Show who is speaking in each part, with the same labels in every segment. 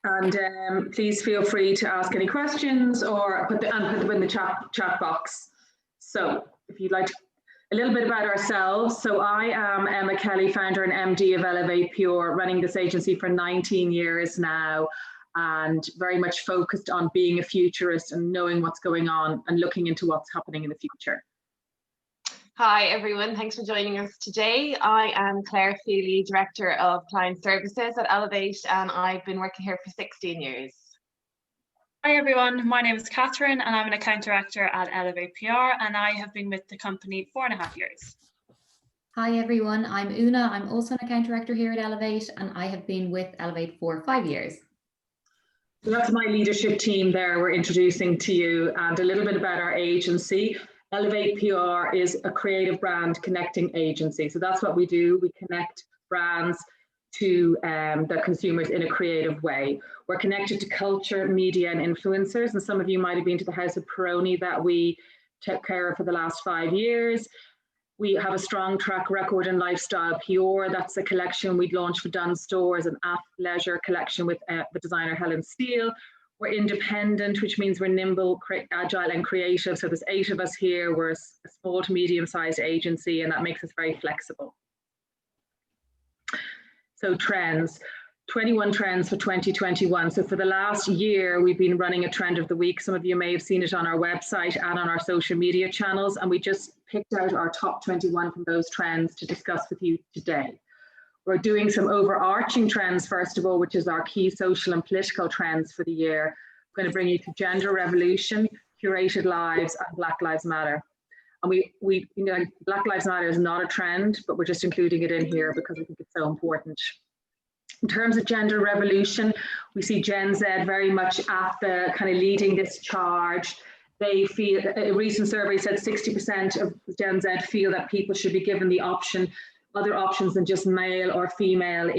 Speaker 1: And please feel free to ask any questions or put them in the chat box. So if you'd like a little bit about ourselves. So I am Emma Kelly, founder and MD of Elevate Pure, running this agency for 19 years now, and very much focused on being a futurist and knowing what's going on and looking into what's happening in the future.
Speaker 2: Hi everyone, thanks for joining us today. I am Claire Feely, Director of Client Services at Elevate, and I've been working here for 16 years.
Speaker 3: Hi everyone, my name is Catherine and I'm an Account Director at Elevate PR, and I have been with the company 4.5 years.
Speaker 4: Hi everyone, I'm Una. I'm also an Account Director here at Elevate, and I have been with Elevate for 5 years.
Speaker 1: So that's my leadership team there we're introducing to you, and a little bit about our agency. Elevate PR is a creative brand connecting agency. So that's what we do. We connect brands to their consumers in a creative way. We're connected to culture, media and influencers. And some of you might have been to the House of Peroni that we took care of for the last 5 years. We have a strong track record in lifestyle PR. That's a collection we'd launched for Dunnes Stores, an athleisure collection with the designer Helen Steele. We're independent, which means we're nimble, agile and creative. So there's 8 of us here. We're a small to medium-sized agency, and that makes us very flexible. So trends, 21 trends for 2021. So for the last year, we've been running a trend of the week. Some of you may have seen it on our website and on our social media channels. And we just picked out our top 21 from those trends to discuss with you today. We're doing some overarching trends, first of all, which is our key social and political trends for the year. I'm going to bring you to gender revolution, curated lives, and Black Lives Matter. And you know, Black Lives Matter is not a trend, but we're just including it in here because we think it's so important. In terms of gender revolution, we see Gen Z very much at the kind of leading this charge. They feel, a recent survey said 60% of Gen Z feel that people should be given the option, other options than just male or female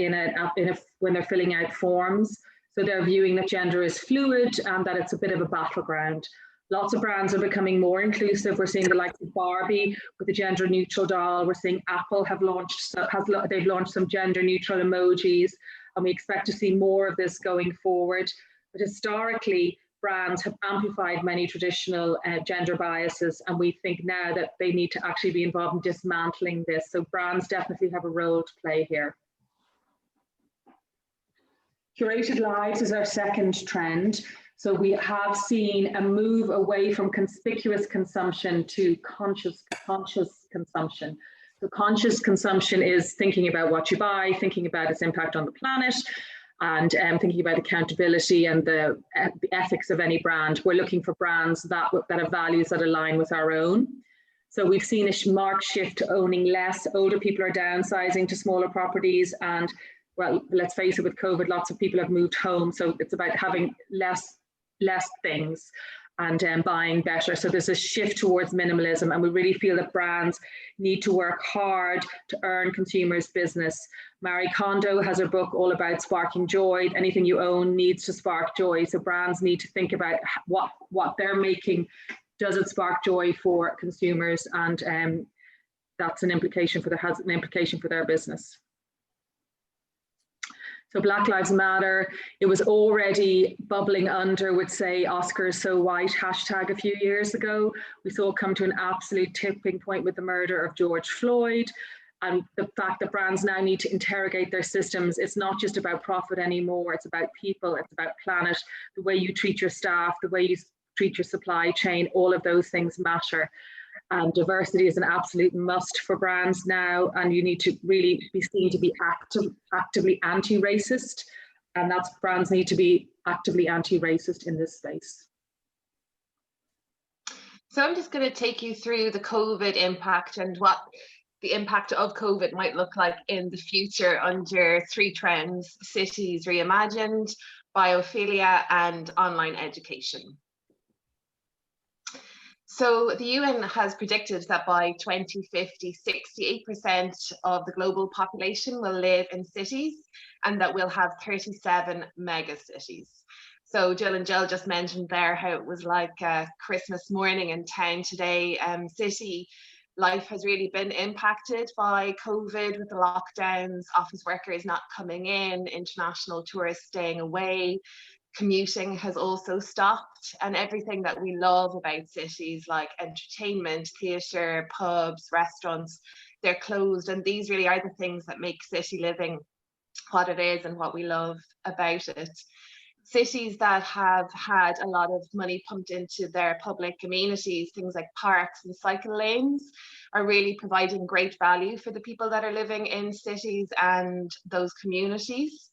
Speaker 1: when they're filling out forms. So they're viewing that gender is fluid and that it's a bit of a battleground. Lots of brands are becoming more inclusive. We're seeing the likes of Barbie with a gender neutral doll. We're seeing Apple have launched, they've launched some gender neutral emojis, and we expect to see more of this going forward. But historically, brands have amplified many traditional gender biases, and we think now that they need to actually be involved in dismantling this. So brands definitely have a role to play here. Curated lives is our second trend. So we have seen a move away from conspicuous consumption to conscious consumption. So conscious consumption is thinking about what you buy, thinking about its impact on the planet, and thinking about accountability and the ethics of any brand. We're looking for brands that have values that align with our own. So we've seen a marked shift to owning less. Older people are downsizing to smaller properties, and well, let's face it, with COVID, lots of people have moved home. So it's about having less things and buying better. So there's a shift towards minimalism, and we really feel that brands need to work hard to earn consumers' business. Marie Kondo has a book all about sparking joy. Anything you own needs to spark joy. So brands need to think about what they're making. Does it spark joy for consumers? And that's an implication has an implication for their business. So Black Lives Matter, it was already bubbling under with, say, Oscars So White hashtag a few years ago. We saw it come to an absolute tipping point with the murder of George Floyd. And the fact that brands now need to interrogate their systems. It's not just about profit anymore. It's about people, it's about planet, the way you treat your staff, the way you treat your supply chain, all of those things matter. And diversity is an absolute must for brands now, and you need to really be seen to be actively anti-racist, and that's brands need to be actively anti-racist in this space.
Speaker 2: So I'm just going to take you through the COVID impact and what the impact of COVID might look like in the future under 3 trends: cities reimagined, biophilia, and online education. So the UN has predicted that by 2050, 68% of the global population will live in cities, and that we'll have 37 mega cities. So Jill and Jill just mentioned there how it was like Christmas morning in town today. City life has really been impacted by COVID, with the lockdowns, office workers not coming in, international tourists staying away. Commuting has also stopped, and everything that we love about cities, like entertainment, theatre, pubs, restaurants, they're closed. And these really are the things that make city living what it is and what we love about it. Cities that have had a lot of money pumped into their public amenities, things like parks and cycle lanes, are really providing great value for the people that are living in cities and those communities.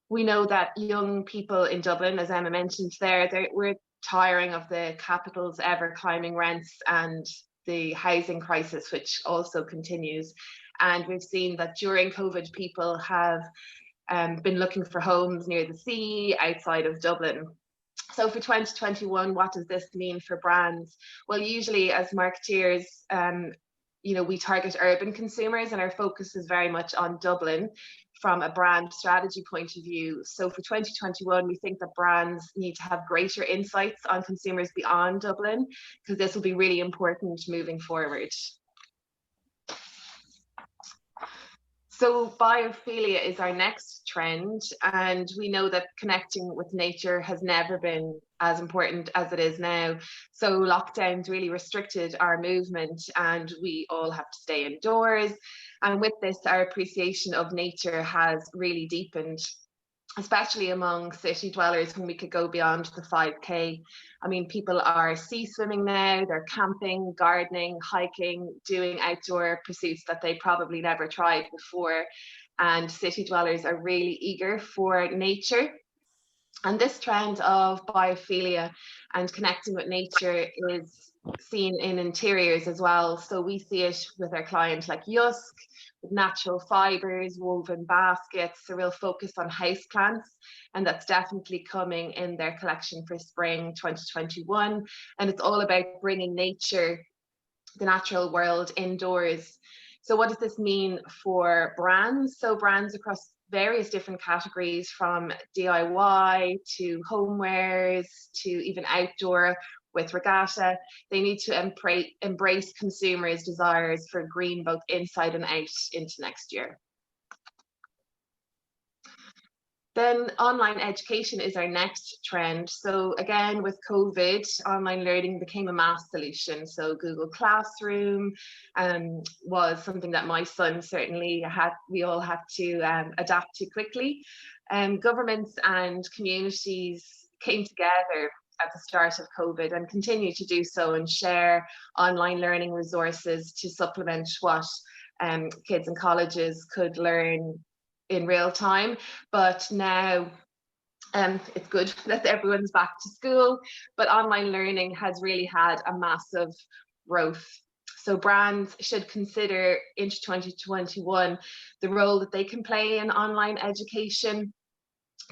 Speaker 2: We know that young people in Dublin, as Emma mentioned there, we're tiring of the capital's ever climbing rents and the housing crisis, which also continues. And we've seen that during COVID, people have been looking for homes near the sea, outside of Dublin. So for 2021, what does this mean for brands? Well, usually as marketeers, we target urban consumers, and our focus is very much on Dublin from a brand strategy point of view. So for 2021, we think that brands need to have greater insights on consumers beyond Dublin, because this will be really important moving forward. So biophilia is our next trend, and we know that connecting with nature has never been as important as it is now. So lockdowns really restricted our movement, and we all have to stay indoors. And with this, our appreciation of nature has really deepened, especially among city dwellers when we could go beyond the 5K. I mean, people are sea swimming now, they're camping, gardening, hiking, doing outdoor pursuits that they probably never tried before. And city dwellers are really eager for nature. And this trend of biophilia and connecting with nature is seen in interiors as well. So we see it with our clients like EDUC, with natural fibres, woven baskets, a real focus on houseplants, and that's definitely coming in their collection for spring 2021. And it's all about bringing nature, the natural world, indoors. So what does this mean for brands? So brands across various different categories, from DIY to homewares to even outdoor with Regatta, they need to embrace consumers' desires for green both inside and out into next year. Then online education is our next trend. So again, with COVID, online learning became a mass solution. So Google Classroom was something that my son certainly we all had to adapt to quickly. Governments and communities came together at the start of COVID and continue to do so, and share online learning resources to supplement what kids in colleges could learn in real time. But now it's good that everyone's back to school, but online learning has really had a massive growth. So brands should consider into 2021 the role that they can play in online education,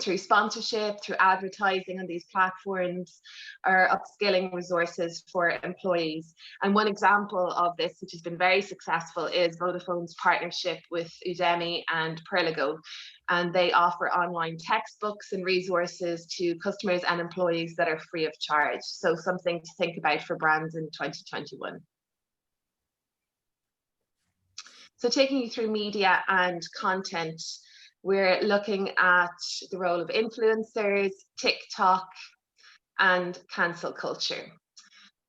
Speaker 2: through sponsorship, through advertising on these platforms, or upskilling resources for employees. And one example of this, which has been very successful, is Vodafone's partnership with Udemy and Perligo. And they offer online textbooks and resources to customers and employees that are free of charge. So something to think about for brands in 2021. So taking you through media and content, we're looking at the role of influencers, TikTok, and cancel culture.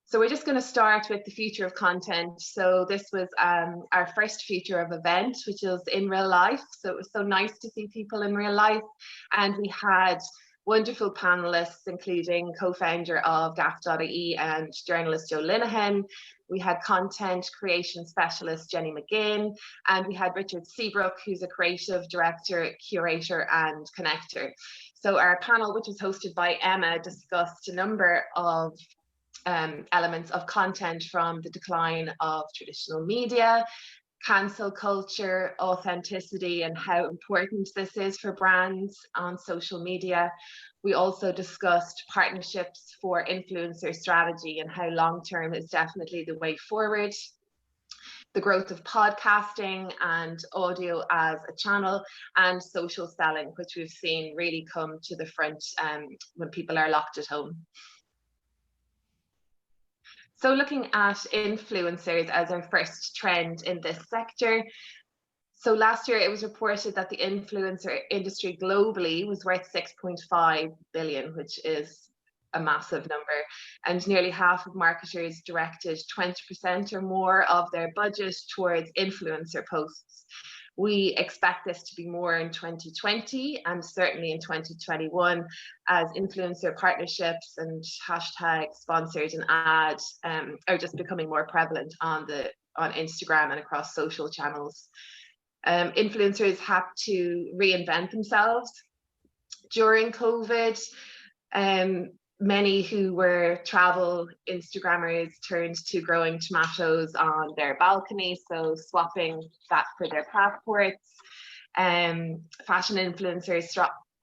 Speaker 2: So we're just going to start with the future of content. So this was our first future of event, which is in real life. So it was so nice to see people in real life. And we had wonderful panelists, including co-founder of Gaff.ie and journalist Joe Linehan. We had content creation specialist Jenny McGinn, and we had Richard Seabrook, who's a creative director, curator, and connector. So our panel, which was hosted by Emma, discussed a number of elements of content, from the decline of traditional media, cancel culture, authenticity, and how important this is for brands on social media. We also discussed partnerships for influencer strategy and how long-term is definitely the way forward. The growth of podcasting and audio as a channel, and social selling, which we've seen really come to the front when people are locked at home. So looking at influencers as our first trend in this sector. So last year it was reported that the influencer industry globally was worth 6.5 billion, which is a massive number. And nearly half of marketers directed 20% or more of their budget towards influencer posts. We expect this to be more in 2020 and certainly in 2021 as influencer partnerships and hashtag sponsored and ads are just becoming more prevalent on Instagram and across social channels. Influencers had to reinvent themselves during COVID. Many who were travel Instagrammers turned to growing tomatoes on their balcony, so swapping that for their passports. Fashion influencers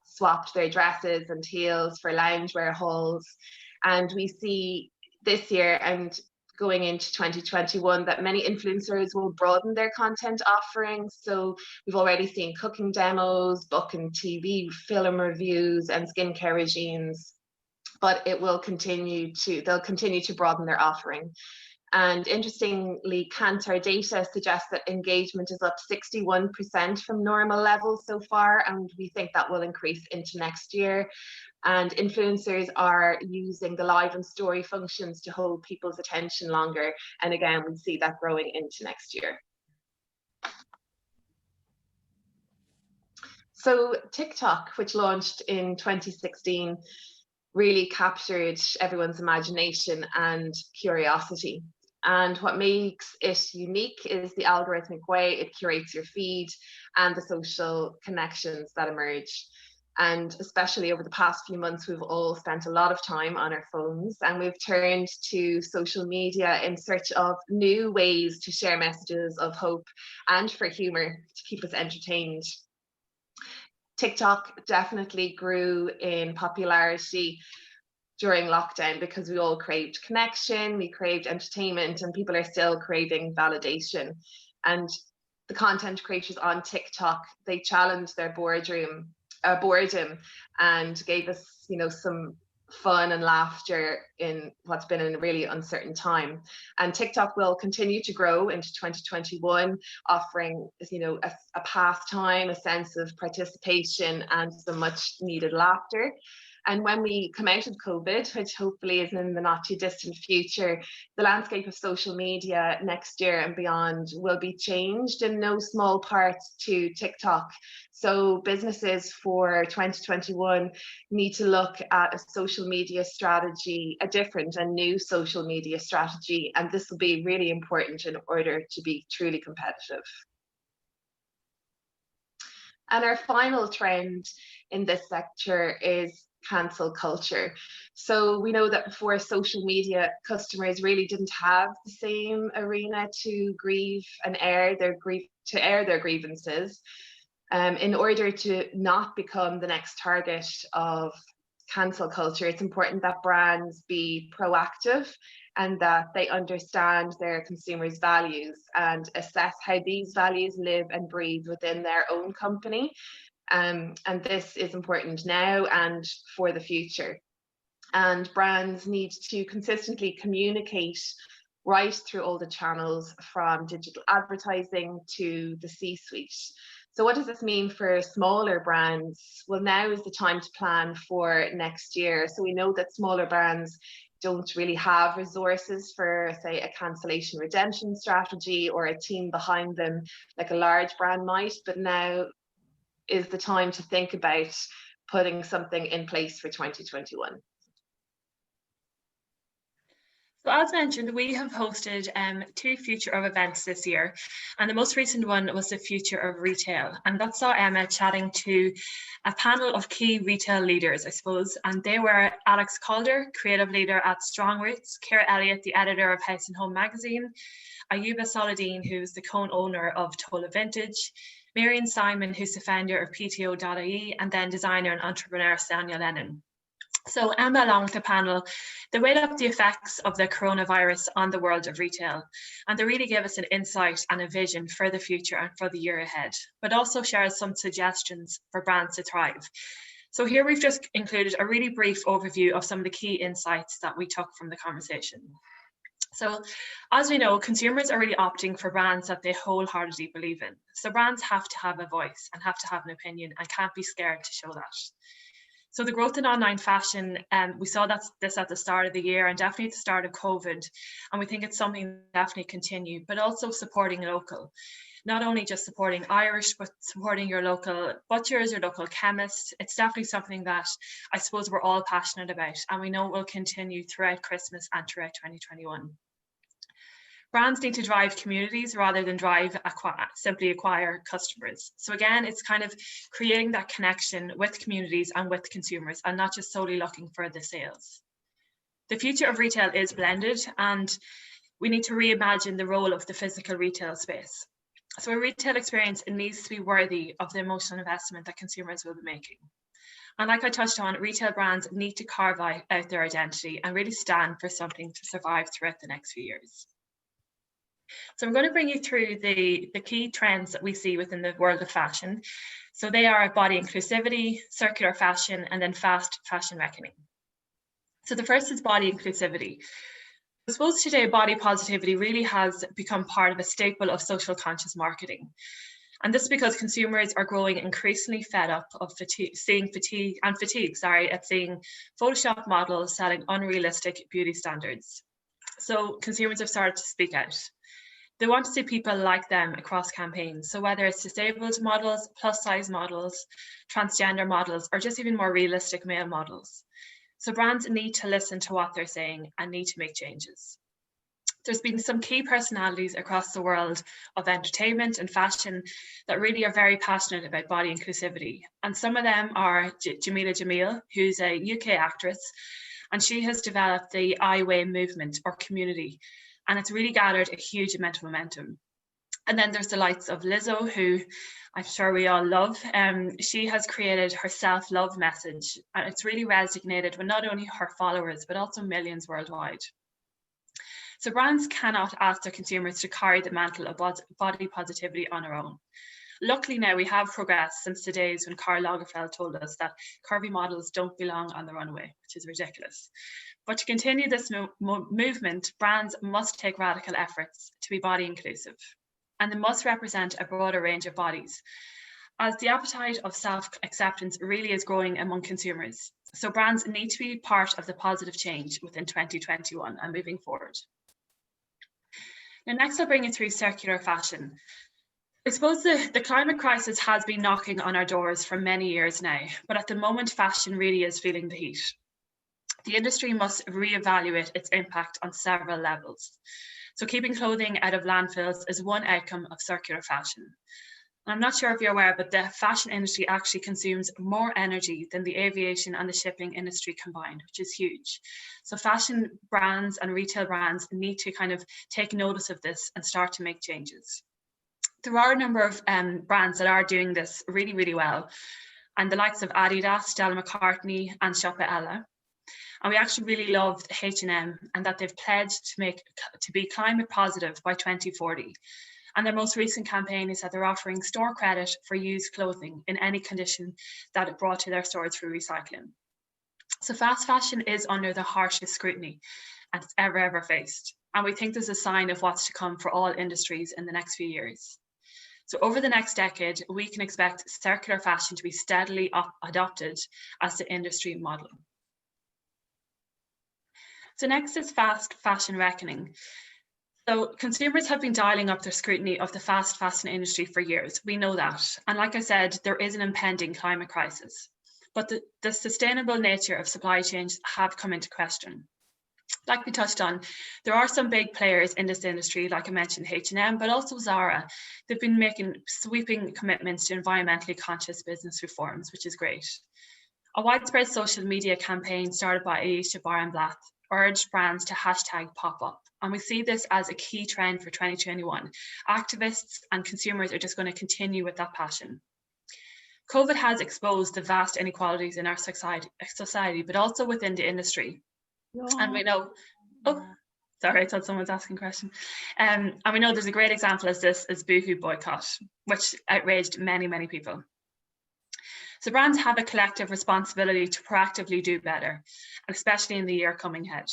Speaker 2: swapped their dresses and heels for loungewear hauls. And we see this year and going into 2021 that many influencers will broaden their content offerings. So we've already seen cooking demos, book and TV film reviews, and skincare regimes. But they'll continue to broaden their offering. And interestingly, Kantar data suggests that engagement is up 61% from normal levels so far, and we think that will increase into next year. And influencers are using the live and story functions to hold people's attention longer. And again, we see that growing into next year. So TikTok, which launched in 2016, really captured everyone's imagination and curiosity. And what makes it unique is the algorithmic way it curates your feed and the social connections that emerge. And especially over the past few months, we've all spent a lot of time on our phones, and we've turned to social media in search of new ways to share messages of hope and for humor to keep us entertained. TikTok definitely grew in popularity during lockdown because we all craved connection, we craved entertainment, and people are still craving validation. And the content creators on TikTok, they challenged their boredom and gave us, some fun and laughter in what's been a really uncertain time. And TikTok will continue to grow into 2021, offering, a pastime, a sense of participation, and some much needed laughter. And when we come out of COVID, which hopefully isn't in the not too distant future, the landscape of social media next year and beyond will be changed in no small part to TikTok. So businesses for 2021 need to look at a social media strategy, a different and new social media strategy. And this will be really important in order to be truly competitive. And our final trend in this sector is cancel culture. So we know that before social media, customers really didn't have the same arena to grieve and air their grievances. In order to not become the next target of cancel culture, it's important that brands be proactive and that they understand their consumers' values and assess how these values live and breathe within their own company. And this is important now and for the future. And brands need to consistently communicate right through all the channels, from digital advertising to the C-suite. So what does this mean for smaller brands? Well, now is the time to plan for next year. So we know that smaller brands don't really have resources for, say, a cancellation redemption strategy or a team behind them like a large brand might, but now is the time to think about putting something in place for 2021.
Speaker 3: So as mentioned, we have hosted 2 Future of events this year, and the most recent one was the Future of Retail, and that saw Emma chatting to a panel of key retail leaders, I suppose, and they were Alex Calder, creative leader at Strong Roots, Ciara Elliott, the editor of House and Home magazine, Ayuba Saladin, who's the co-owner of Tola Vintage, Marion Simon, who's the founder of PTO.ie, and then designer and entrepreneur Sonia Lennon. So Emma, along with the panel, they weighed up the effects of the coronavirus on the world of retail, and they really gave us an insight and a vision for the future and for the year ahead, but also shared some suggestions for brands to thrive. So here we've just included a really brief overview of some of the key insights that we took from the conversation. So as we know, consumers are really opting for brands that they wholeheartedly believe in. So brands have to have a voice and have to have an opinion and can't be scared to show that. So the growth in online fashion, we saw this at the start of the year and definitely at the start of COVID. And we think it's something that definitely continue, but also supporting local. Not only just supporting Irish, but supporting your local butchers, your local chemists. It's definitely something that I suppose we're all passionate about, and we know will continue throughout Christmas and throughout 2021. Brands need to drive communities rather than simply acquire customers. So again, it's kind of creating that connection with communities and with consumers, and not just solely looking for the sales. The future of retail is blended, and we need to reimagine the role of the physical retail space. So a retail experience, it needs to be worthy of the emotional investment that consumers will be making. And like I touched on, retail brands need to carve out their identity and really stand for something to survive throughout the next few years. So I'm going to bring you through the key trends that we see within the world of fashion. So they are body inclusivity, circular fashion, and then fast fashion reckoning. So the first is body inclusivity. I suppose today body positivity really has become part of a staple of social conscious marketing. And this is because consumers are growing increasingly fed up of seeing Photoshop models setting unrealistic beauty standards. So consumers have started to speak out. They want to see people like them across campaigns. So whether it's disabled models, plus size models, transgender models, or just even more realistic male models. So brands need to listen to what they're saying and need to make changes. There's been some key personalities across the world of entertainment and fashion that really are very passionate about body inclusivity. And some of them are Jameela Jamil, who's a UK actress, and she has developed the I Weigh movement or community, and it's really gathered a huge amount of momentum. And then there's the likes of Lizzo, who I'm sure we all love. She has created her self-love message, and it's really resonated with not only her followers, but also millions worldwide. So brands cannot ask their consumers to carry the mantle of body positivity on their own. Luckily now we have progressed since the days when Karl Lagerfeld told us that curvy models don't belong on the runway, which is ridiculous. But to continue this movement, brands must take radical efforts to be body inclusive, and they must represent a broader range of bodies, as the appetite of self-acceptance really is growing among consumers. So brands need to be part of the positive change within 2021 and moving forward. Now, next I'll bring you through circular fashion. I suppose the climate crisis has been knocking on our doors for many years now, but at the moment, fashion really is feeling the heat. The industry must reevaluate its impact on several levels. So keeping clothing out of landfills is one outcome of circular fashion. I'm not sure if you're aware, but the fashion industry actually consumes more energy than the aviation and the shipping industry combined, which is huge. So fashion brands and retail brands need to kind of take notice of this and start to make changes. There are a number of brands that are doing this really, really well, and the likes of Adidas, Stella McCartney, and Shoppa Ella. And we actually really loved H&M and that they've pledged to be climate positive by 2040. And their most recent campaign is that they're offering store credit for used clothing in any condition that it brought to their stores through recycling. So fast fashion is under the harshest scrutiny it's ever faced. And we think there's a sign of what's to come for all industries in the next few years. So over the next decade, we can expect circular fashion to be steadily adopted as the industry model. So next is fast fashion reckoning. So consumers have been dialing up their scrutiny of the fast fashion industry for years. We know that. And like I said, there is an impending climate crisis. But the sustainable nature of supply chains have come into question. Like we touched on, there are some big players in this industry, like I mentioned, H&M, but also Zara. They've been making sweeping commitments to environmentally conscious business reforms, which is great. A widespread social media campaign started by Aisha Barenblatt urged brands to hashtag pop-up. And we see this as a key trend for 2021. Activists and consumers are just going to continue with that passion. COVID has exposed the vast inequalities in our society, but also within the industry. And we know, oh, sorry, I thought someone was asking a question. And we know there's a great example as this is Boohoo boycott, which outraged many people. So brands have a collective responsibility to proactively do better, especially in the year coming ahead.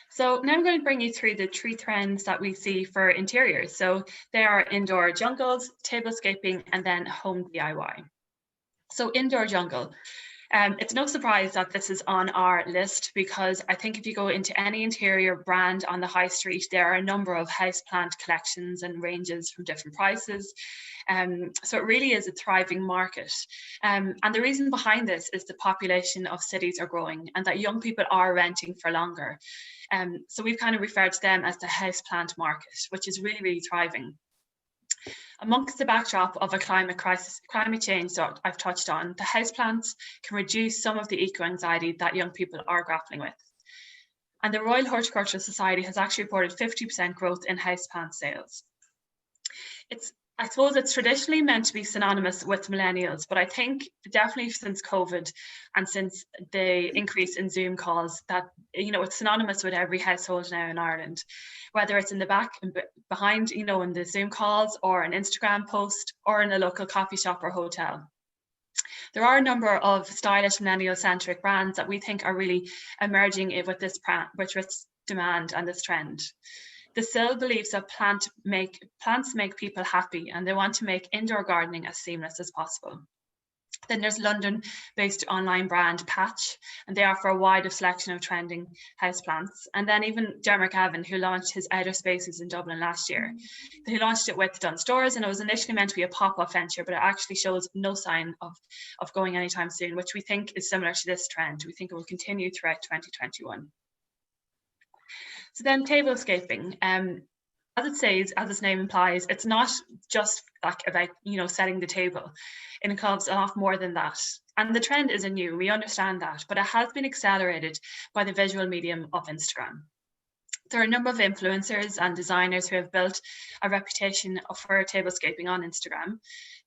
Speaker 3: So now I'm going to bring you through the 3 trends that we see for interiors. So they are indoor jungles, tablescaping, and then home DIY. So indoor jungle. It's no surprise that this is on our list, because I think if you go into any interior brand on the high street, there are a number of houseplant collections and ranges from different prices. So it really is a thriving market. And the reason behind this is the population of cities are growing and that young people are renting for longer. So we've kind of referred to them as the houseplant market, which is really, really thriving. Amongst the backdrop of a climate crisis, climate change that I've touched on, the houseplants can reduce some of the eco-anxiety that young people are grappling with. And the Royal Horticultural Society has actually reported 50% growth in houseplant sales. I suppose it's traditionally meant to be synonymous with millennials, but I think definitely since COVID and since the increase in Zoom calls, that, you know, it's synonymous with every household now in Ireland, whether it's in the back and behind, you know, in the Zoom calls or an Instagram post or in a local coffee shop or hotel. There are a number of stylish millennial-centric brands that we think are really emerging with this demand and this trend. The Sill believes that plants make people happy, and they want to make indoor gardening as seamless as possible. Then there's London-based online brand Patch, and they offer a wide selection of trending houseplants. And then even Dermot Gavin, who launched his Outer Spaces in Dublin last year. He launched it with Dunnes Stores, and it was initially meant to be a pop-up venture, but it actually shows no sign of going anytime soon, which we think is similar to this trend. We think it will continue throughout 2021. So then tablescaping, as it says, as its name implies, it's not just like about, you know, setting the table. It involves a lot more than that. And the trend isn't new, we understand that, but it has been accelerated by the visual medium of Instagram. There are a number of influencers and designers who have built a reputation for tablescaping on Instagram,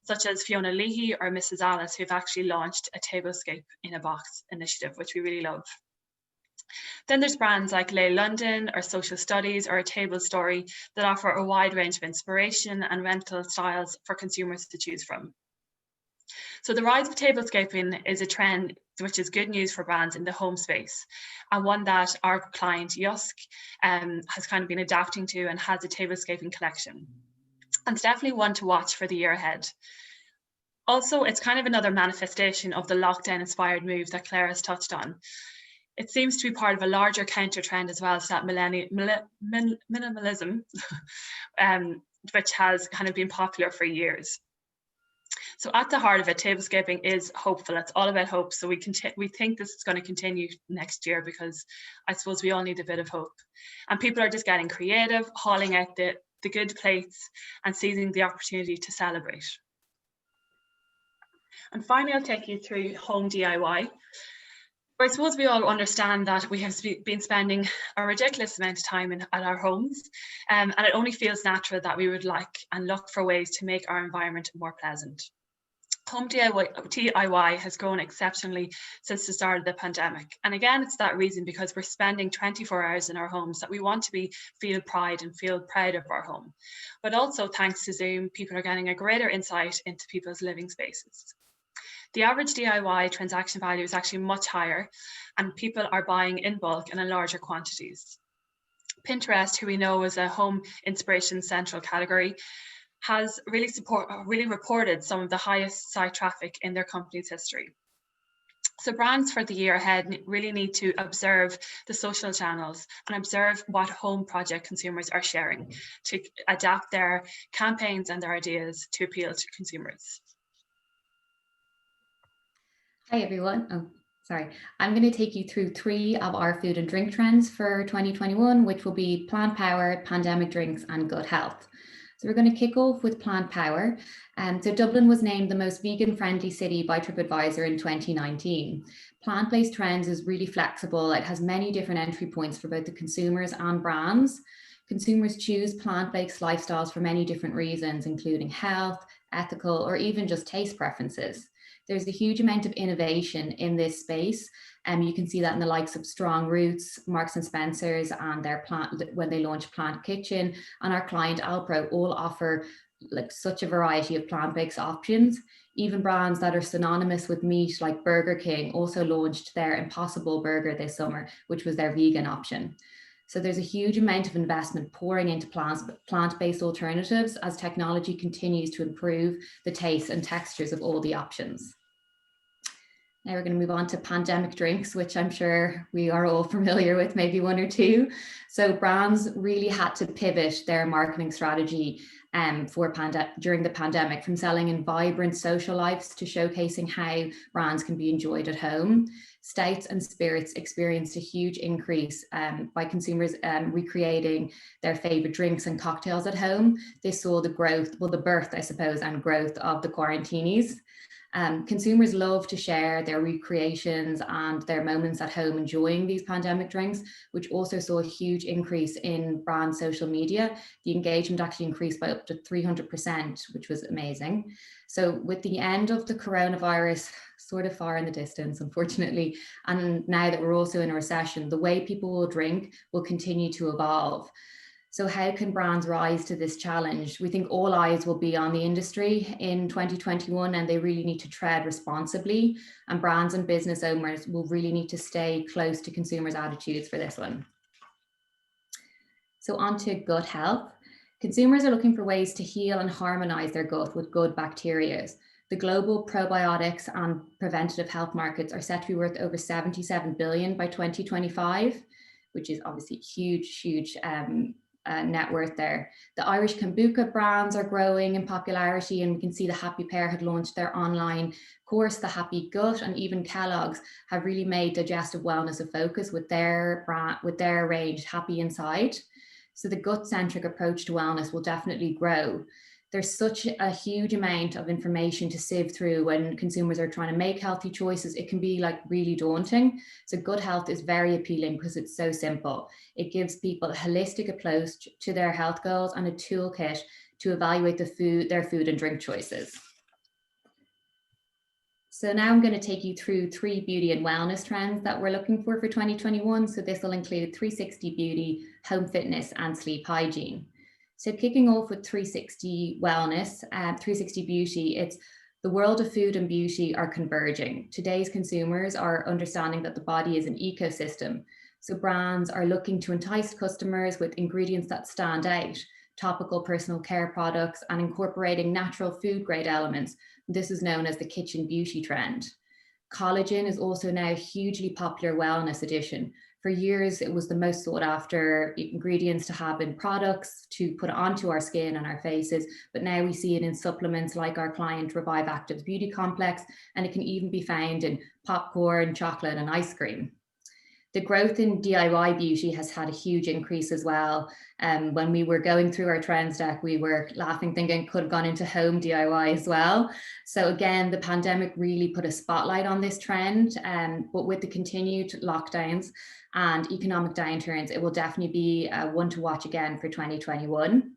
Speaker 3: such as Fiona Leahy or Mrs. Alice, who've actually launched a tablescape in a box initiative, which we really love. Then there's brands like Lay London or Social Studies or A Table Story that offer a wide range of inspiration and rental styles for consumers to choose from. So the rise of tablescaping is a trend which is good news for brands in the home space, and one that our client Yusk has kind of been adapting to and has a tablescaping collection. And it's definitely one to watch for the year ahead. Also, it's kind of another manifestation of the lockdown inspired move that Claire has touched on. It seems to be part of a larger counter trend as well, so that minimalism, which has kind of been popular for years. So at the heart of it, tablescaping is hopeful. It's all about hope. So we think this is going to continue next year, because I suppose we all need a bit of hope. And people are just getting creative, hauling out the good plates and seizing the opportunity to celebrate. And finally, I'll take you through home DIY. I suppose we all understand that we have been spending a ridiculous amount of time at our homes, and it only feels natural that we would like and look for ways to make our environment more pleasant. Home DIY has grown exceptionally since the start of the pandemic. And again, it's that reason, because we're spending 24 hours in our homes, that we want to feel pride and feel proud of our home. But also, thanks to Zoom, people are getting a greater insight into people's living spaces. The average DIY transaction value is actually much higher, and people are buying in bulk and in larger quantities. Pinterest, who we know is a home inspiration central category, has really reported some of the highest site traffic in their company's history. So brands for the year ahead really need to observe the social channels and observe what home project consumers are sharing to adapt their campaigns and their ideas to appeal to consumers.
Speaker 4: Hi everyone. I'm going to take you through 3 of our food and drink trends for 2021, which will be plant power, pandemic drinks, and good health. So we're going to kick off with plant power. So Dublin was named the most vegan-friendly city by TripAdvisor in 2019. Plant-based trends is really flexible. It has many different entry points for both the consumers and brands. Consumers choose plant-based lifestyles for many different reasons, including health, ethical, or even just taste preferences. There's a huge amount of innovation in this space. You can see that in the likes of Strong Roots, Marks and Spencer's, and their when they launched Plant Kitchen, and our client Alpro all offer like such a variety of plant-based options. Even brands that are synonymous with meat, like Burger King, also launched their Impossible Burger this summer, which was their vegan option. So there's a huge amount of investment pouring into plant-based alternatives as technology continues to improve the taste and textures of all the options. Now we're going to move on to pandemic drinks, which I'm sure we are all familiar with, maybe one or two. So brands really had to pivot their marketing strategy during the pandemic, from selling in vibrant social lives to showcasing how brands can be enjoyed at home. Stouts and spirits experienced a huge increase by consumers recreating their favorite drinks and cocktails at home. They saw the growth, well, the birth, I suppose, and growth of the quarantinis. Consumers love to share their recreations and their moments at home enjoying these pandemic drinks, which also saw a huge increase in brand social media. The engagement actually increased by up to 300%, which was amazing. So with the end of the coronavirus sort of far in the distance, unfortunately, and now that we're also in a recession, the way people will drink will continue to evolve. So how can brands rise to this challenge? We think all eyes will be on the industry in 2021, and they really need to tread responsibly. And brands and business owners will really need to stay close to consumers' attitudes for this one. So on to gut health. Consumers are looking for ways to heal and harmonize their gut with good bacteria. The global probiotics and preventative health markets are set to be worth over 77 billion by 2025, which is obviously huge net worth there. The Irish kombucha brands are growing in popularity, and we can see the Happy Pear had launched their online course, the Happy Gut, and even Kellogg's have really made digestive wellness a focus with their range Happy Inside. So the gut-centric approach to wellness will definitely grow. There's such a huge amount of information to sieve through when consumers are trying to make healthy choices. It can be like really daunting. So gut health is very appealing because it's so simple. It gives people a holistic approach to their health goals and a toolkit to evaluate their food and drink choices. So now I'm going to take you through 3 beauty and wellness trends that we're looking for 2021. So this will include 360 beauty, home fitness, and sleep hygiene. So kicking off with 360 wellness, 360 beauty, it's the world of food and beauty are converging. Today's consumers are understanding that the body is an ecosystem. So brands are looking to entice customers with ingredients that stand out, topical personal care products, and incorporating natural food grade elements. This is known as the kitchen beauty trend. Collagen is also now a hugely popular wellness addition. For years, it was the most sought after ingredients to have in products to put onto our skin and our faces, but now we see it in supplements like our client Revive Active's Beauty Complex, and it can even be found in popcorn, chocolate, and ice cream. The growth in DIY beauty has had a huge increase as well. When we were going through our trends deck, we were laughing, thinking could have gone into home DIY as well. So again, the pandemic really put a spotlight on this trend, but with the continued lockdowns and economic downturns, it will definitely be one to watch again for 2021.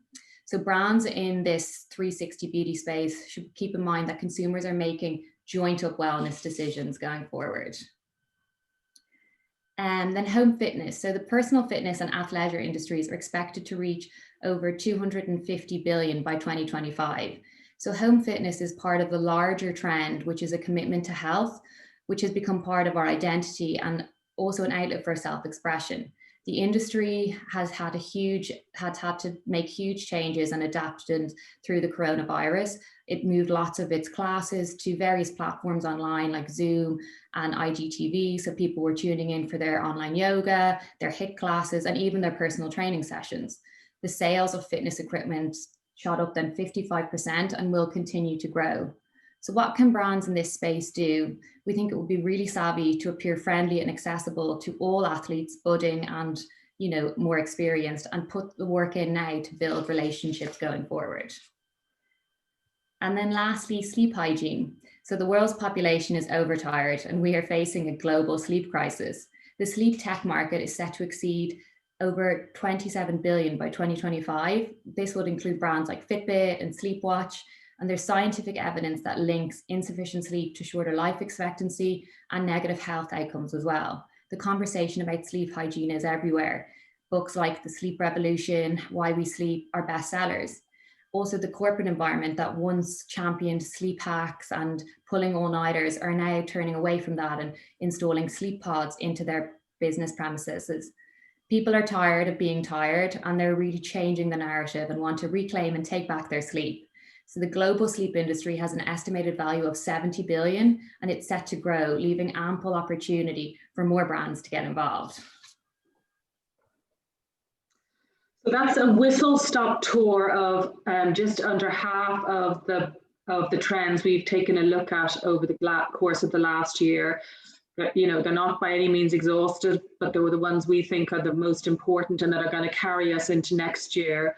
Speaker 4: So brands in this 360 beauty space should keep in mind that consumers are making joint up wellness decisions going forward. And then home fitness. So the personal fitness and athleisure industries are expected to reach over 250 billion by 2025. So home fitness is part of the larger trend, which is a commitment to health, which has become part of our identity and also an outlet for self-expression. The industry has had to make huge changes and adapted through the coronavirus. It moved lots of its classes to various platforms online like Zoom and IGTV. So people were tuning in for their online yoga, their HIIT classes, and even their personal training sessions. The sales of fitness equipment shot up then 55% and will continue to grow. So what can brands in this space do? We think it would be really savvy to appear friendly and accessible to all athletes, budding and more experienced, and put the work in now to build relationships going forward. And then lastly, sleep hygiene. So the world's population is overtired and we are facing a global sleep crisis. The sleep tech market is set to exceed over 27 billion by 2025. This would include brands like Fitbit and Sleepwatch. And there's scientific evidence that links insufficient sleep to shorter life expectancy and negative health outcomes as well. The conversation about sleep hygiene is everywhere. Books like The Sleep Revolution, Why We Sleep are bestsellers. Also, the corporate environment that once championed sleep hacks and pulling all-nighters are now turning away from that and installing sleep pods into their business premises. People are tired of being tired, and they're really changing the narrative and want to reclaim and take back their sleep. So the global sleep industry has an estimated value of 70 billion, and it's set to grow, leaving ample opportunity for more brands to get involved.
Speaker 1: So that's a whistle-stop tour of just under half of the trends we've taken a look at over the course of the last year. You know, they're not by any means exhaustive, but they were the ones we think are the most important and that are going to carry us into next year.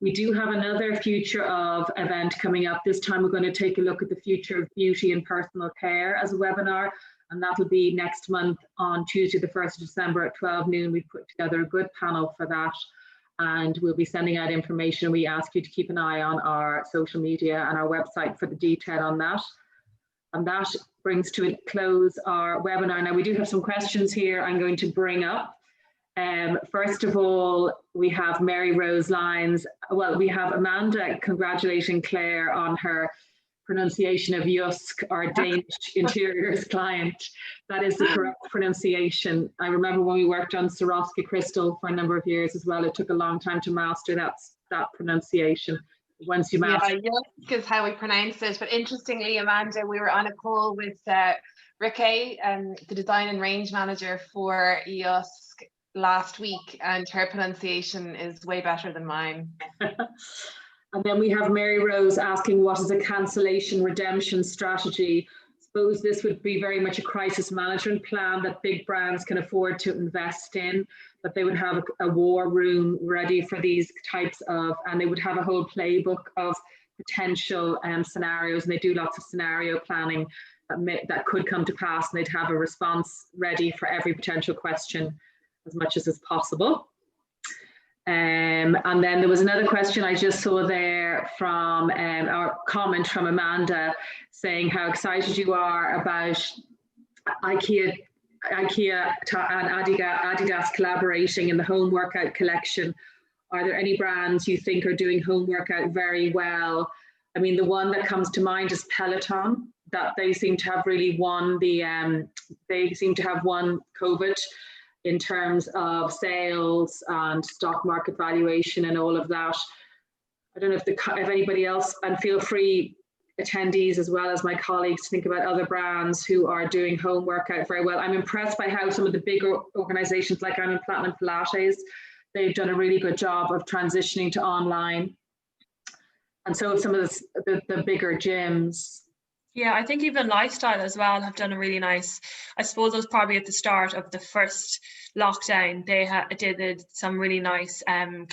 Speaker 1: We do have another Future of event coming up. This time we're going to take a look at the future of beauty and personal care as a webinar, and that will be next month on Tuesday, the 1st of December at 12 noon. We've put together a good panel for that, and we'll be sending out information. We ask you to keep an eye on our social media and our website for the detail on that. And that brings to a close our webinar. Now, we do have some questions here I'm going to bring up. First of all, we have Mary Rose Lyons. Well, we have Amanda congratulating Claire on her pronunciation of JUSK, our Danish interiors client. That is the correct pronunciation. I remember when we worked on Swarovski crystal for a number of years as well. It took a long time to master that pronunciation. Once you master.
Speaker 2: Yeah, JUSK is how we pronounce it. But interestingly, Amanda, we were on a call with RETAI, the design and range manager for JUSK last week, and her pronunciation is way better than mine.
Speaker 1: And then we have Mary Rose asking, what is a cancellation redemption strategy? I suppose this would be very much a crisis management plan that big brands can afford to invest in, that they would have a war room ready for these types of, and they would have a whole playbook of potential scenarios, and they do lots of scenario planning that could come to pass, and they'd have a response ready for every potential question as much as is possible. And then there was another question I just saw there from our comment from Amanda saying how excited you are about IKEA and Adidas collaborating in the home workout collection. Are there any brands you think are doing home workout very well? I mean, the one that comes to mind is Peloton, that they seem to have really won they seem to have won COVID in terms of sales and stock market valuation and all of that. I don't know if anybody else, and feel free, attendees as well as my colleagues, to think about other brands who are doing home workout very well. I'm impressed by how some of the bigger organizations like I'm in Platinum Pilates, they've done a really good job of transitioning to online. And so some of the bigger gyms.
Speaker 3: Yeah, I think even Lifestyle as well have done a really nice, I suppose it was probably at the start of the first lockdown, they did some really nice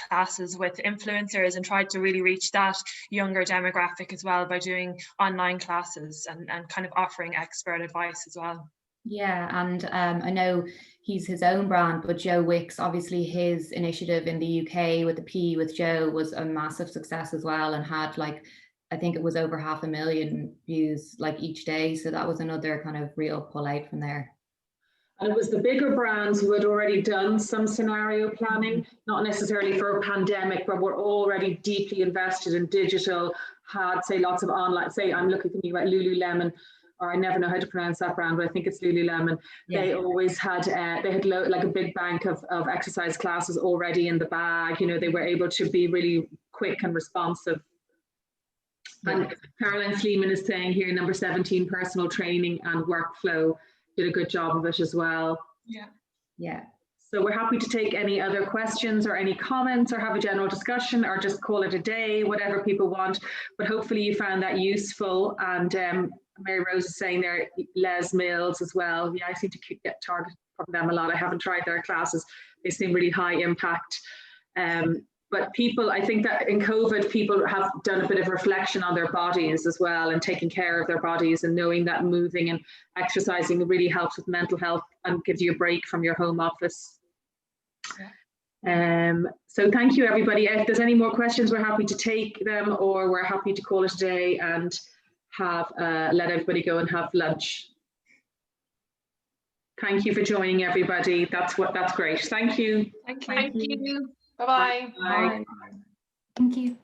Speaker 3: classes with influencers and tried to really reach that younger demographic as well by doing online classes and kind of offering expert advice as well.
Speaker 4: Yeah, and I know he's his own brand, but Joe Wicks, obviously his initiative in the UK with the P with Joe was a massive success as well, and had like, I think it was over 500,000 views like each day. So that was another kind of real pull out from there.
Speaker 1: And it was the bigger brands who had already done some scenario planning, not necessarily for a pandemic, but were already deeply invested in digital, had, say, lots of online, say, I'm thinking about Lululemon, or I never know how to pronounce that brand, but I think it's Lululemon. Yeah. They always had, like a big bank of exercise classes already in the bag. You know, they were able to be really quick and responsive. And Caroline Sleeman is saying here, number 17, personal training and workflow, did a good job of it as well. Yeah. So we're happy to take any other questions or any comments or have a general discussion or just call it a day, whatever people want. But hopefully you found that useful. And Mary Rose is saying there, Les Mills as well. Yeah, I seem to get targeted from them a lot. I haven't tried their classes. They seem really high impact. But people, I think that in COVID, people have done a bit of reflection on their bodies as well, and taking care of their bodies, and knowing that moving and exercising really helps with mental health and gives you a break from your home office. So thank you, everybody. If there's any more questions, we're happy to take them, or we're happy to call it a day and have let everybody go and have lunch. Thank you for joining, everybody. That's great. Thank you.
Speaker 2: Thank you. Bye-bye.
Speaker 4: Bye. Thank you.